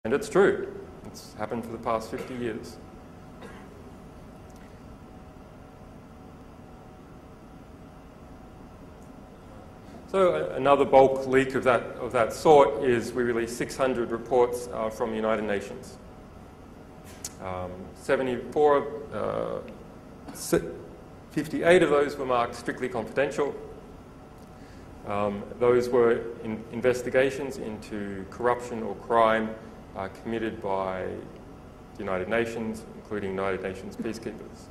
And it's true. It's happened for the past 50 years. So another bulk leak of that sort is we released 600 reports from the United Nations. 58 of those were marked strictly confidential. Those were investigations into corruption or crime committed by the United Nations, including United Nations peacekeepers.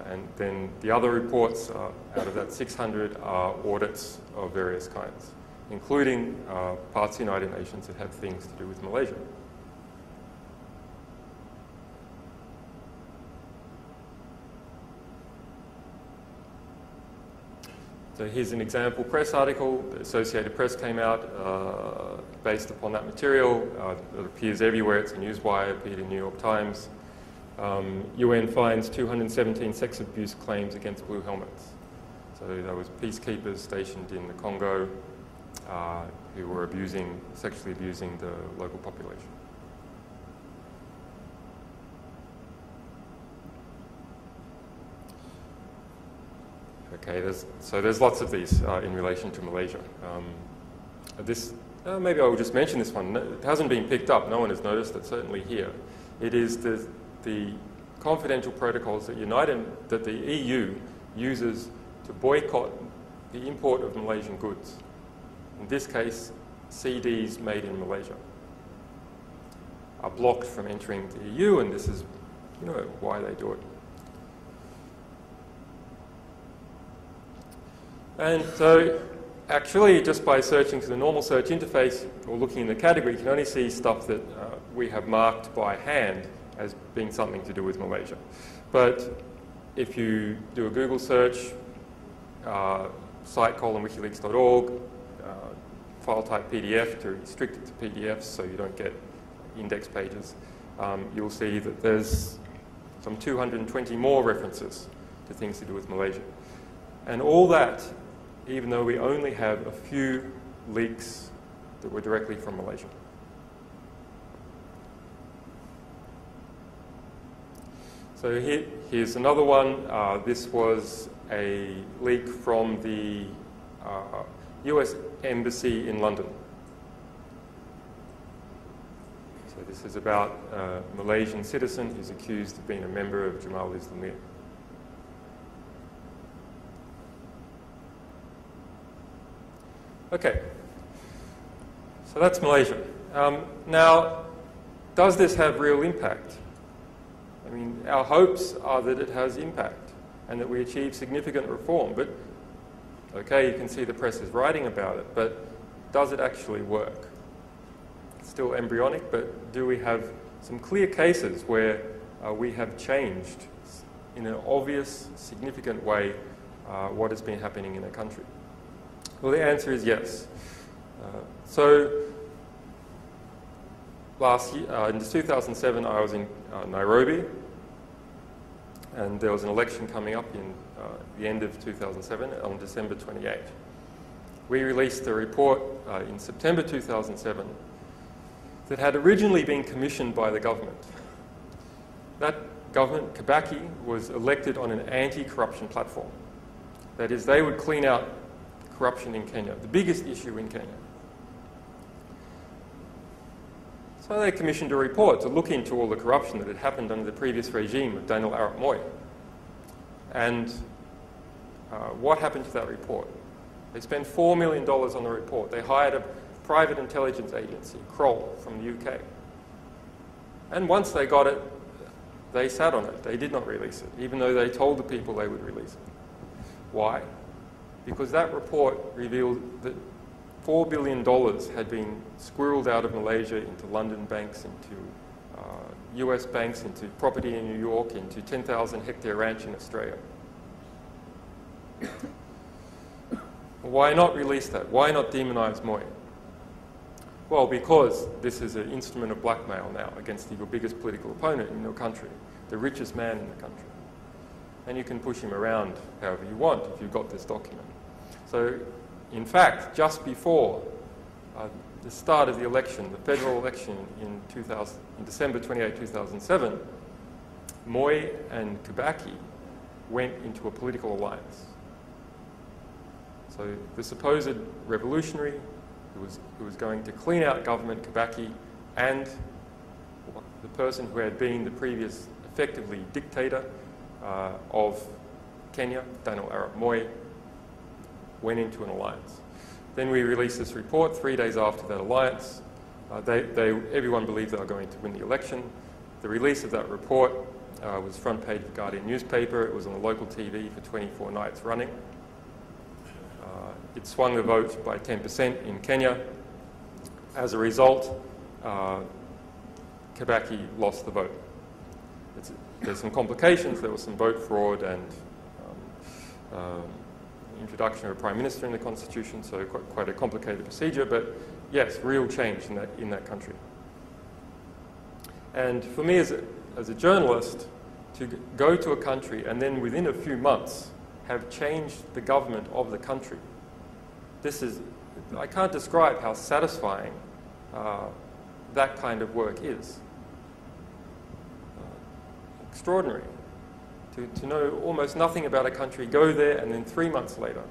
And then the other reports out of that 600 are audits of various kinds, including parts of the United Nations that have things to do with Malaysia. So here's an example press article. The Associated Press came out based upon that material. It appears everywhere. It's a newswire, appeared in New York Times. UN finds 217 sex abuse claims against Blue Helmets. So there was peacekeepers stationed in the Congo who were sexually abusing the local population. Okay, there's lots of these in relation to Malaysia. Maybe I will just mention this one. It hasn't been picked up. No one has noticed it, certainly here. It is the confidential protocols that the EU uses to boycott the import of Malaysian goods. In this case, CDs made in Malaysia are blocked from entering the EU, and this is, why they do it. And so, actually, just by searching to the normal search interface or looking in the category, you can only see stuff that we have marked by hand as being something to do with Malaysia. But if you do a Google search, site:/wikileaks.org, file type PDF to restrict it to PDFs so you don't get index pages, you'll see that there's some 220 more references to things to do with Malaysia. And all that, even though we only have a few leaks that were directly from Malaysia. So here's another one. This was a leak from the US Embassy in London. So this is about a Malaysian citizen who's accused of being a member of Jemaah Islamiyah. Okay, so that's Malaysia. Now, does this have real impact? I mean, our hopes are that it has impact and that we achieve significant reform. But, okay, you can see the press is writing about it, but does it actually work? It's still embryonic, but do we have some clear cases where we have changed in an obvious, significant way what has been happening in a country? Well, the answer is yes. So last year, in 2007, I was in Nairobi, and there was an election coming up in the end of 2007 on December 28. We released a report in September 2007 that had originally been commissioned by the government. That government, Kibaki, was elected on an anti-corruption platform. That is, they would clean out corruption in Kenya, the biggest issue in Kenya. So they commissioned a report to look into all the corruption that had happened under the previous regime of Daniel Arap Moi. And what happened to that report? They spent $4 million on the report. They hired a private intelligence agency, Kroll, from the UK. And once they got it, they sat on it. They did not release it, even though they told the people they would release it. Why? Because that report revealed that $4 billion had been squirreled out of Malaysia into London banks, into US banks, into property in New York, into 10,000-hectare ranch in Australia. Why not release that? Why not demonize Moi? Well, because this is an instrument of blackmail now against your biggest political opponent in your country, the richest man in the country. And you can push him around however you want if you've got this document. So, in fact, just before the start of the election, the federal election in December 28, 2007, Moi and Kibaki went into a political alliance. So the supposed revolutionary who was going to clean out government, Kibaki, and the person who had been the previous effectively dictator of Kenya, Daniel Arap Moi, went into an alliance. Then we released this report 3 days after that alliance. Everyone believed they were going to win the election. The release of that report was front page of the Guardian newspaper. It was on the local TV for 24 nights running. It swung the vote by 10% in Kenya. As a result, Kibaki lost the vote. There's some complications. There was some vote fraud and introduction of a prime minister in the constitution, so quite a complicated procedure, but yes, real change in that country. And for me as a journalist, to go to a country and then within a few months have changed the government of the country, I can't describe how satisfying that kind of work is. Extraordinary. To know almost nothing about a country, go there, and then 3 months later,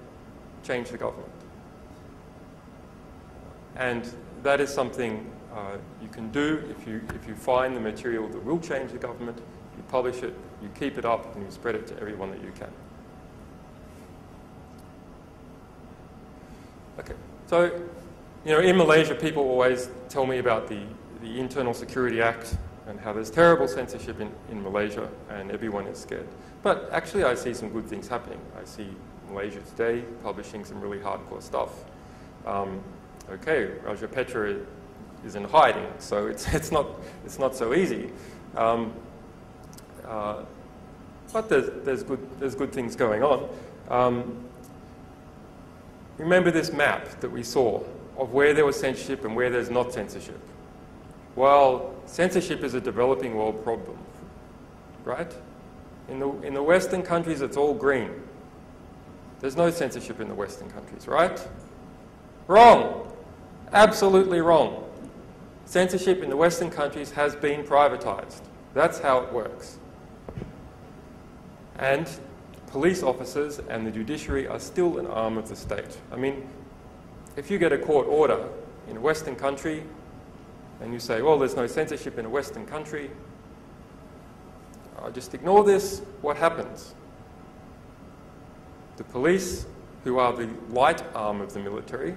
change the government. And that is something you can do if you find the material that will change the government, you publish it, you keep it up, and you spread it to everyone that you can. Okay, so in Malaysia, people always tell me about the Internal Security Act and how there's terrible censorship in Malaysia and everyone is scared. But actually I see some good things happening. I see Malaysia Today publishing some really hardcore stuff. Okay, Raja Petra is in hiding, so it's not so easy. But there's good things going on. Remember this map that we saw of where there was censorship and where there's not censorship. Well, censorship is a developing world problem, right? In the Western countries, it's all green. There's no censorship in the Western countries, right? Wrong. Absolutely wrong. Censorship in the Western countries has been privatized. That's how it works. And police officers and the judiciary are still an arm of the state. I mean, if you get a court order in a Western country, and you say, well, there's no censorship in a Western country, just ignore this, what happens? The police, who are the light arm of the military,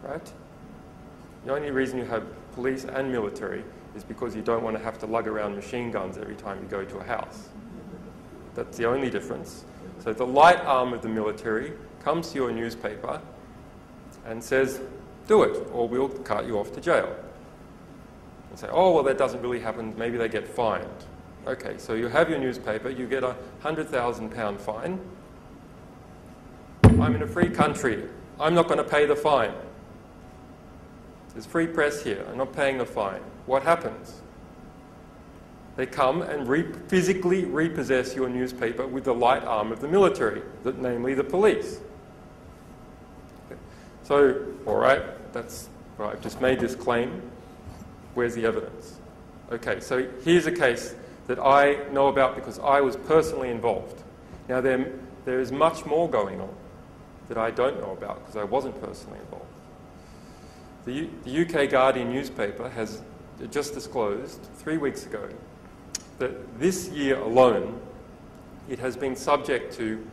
right? The only reason you have police and military is because you don't want to have to lug around machine guns every time you go to a house. That's the only difference. So the light arm of the military comes to your newspaper and says, do it, or we'll cart you off to jail. And say, oh, well, that doesn't really happen. Maybe they get fined. Okay, so you have your newspaper. You get a £100,000 fine. I'm in a free country. I'm not going to pay the fine. There's free press here. I'm not paying the fine. What happens? They come and physically repossess your newspaper with the light arm of the military, namely the police. So, all right, I've just made this claim. Where's the evidence? Okay, so here's a case that I know about because I was personally involved. Now, there is much more going on that I don't know about because I wasn't personally involved. The UK Guardian newspaper has just disclosed 3 weeks ago that this year alone, it has been subject to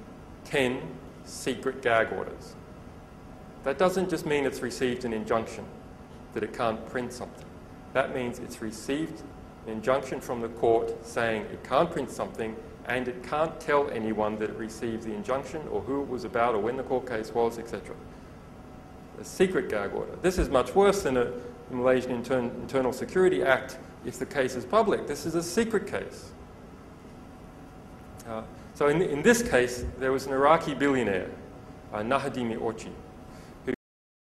10 secret gag orders. That doesn't just mean it's received an injunction that it can't print something. That means it's received an injunction from the court saying it can't print something and it can't tell anyone that it received the injunction or who it was about or when the court case was, etc. A secret gag order. This is much worse than a Malaysian Internal Security Act if the case is public. This is a secret case. So in this case, there was an Iraqi billionaire, Nahdimi Orchi,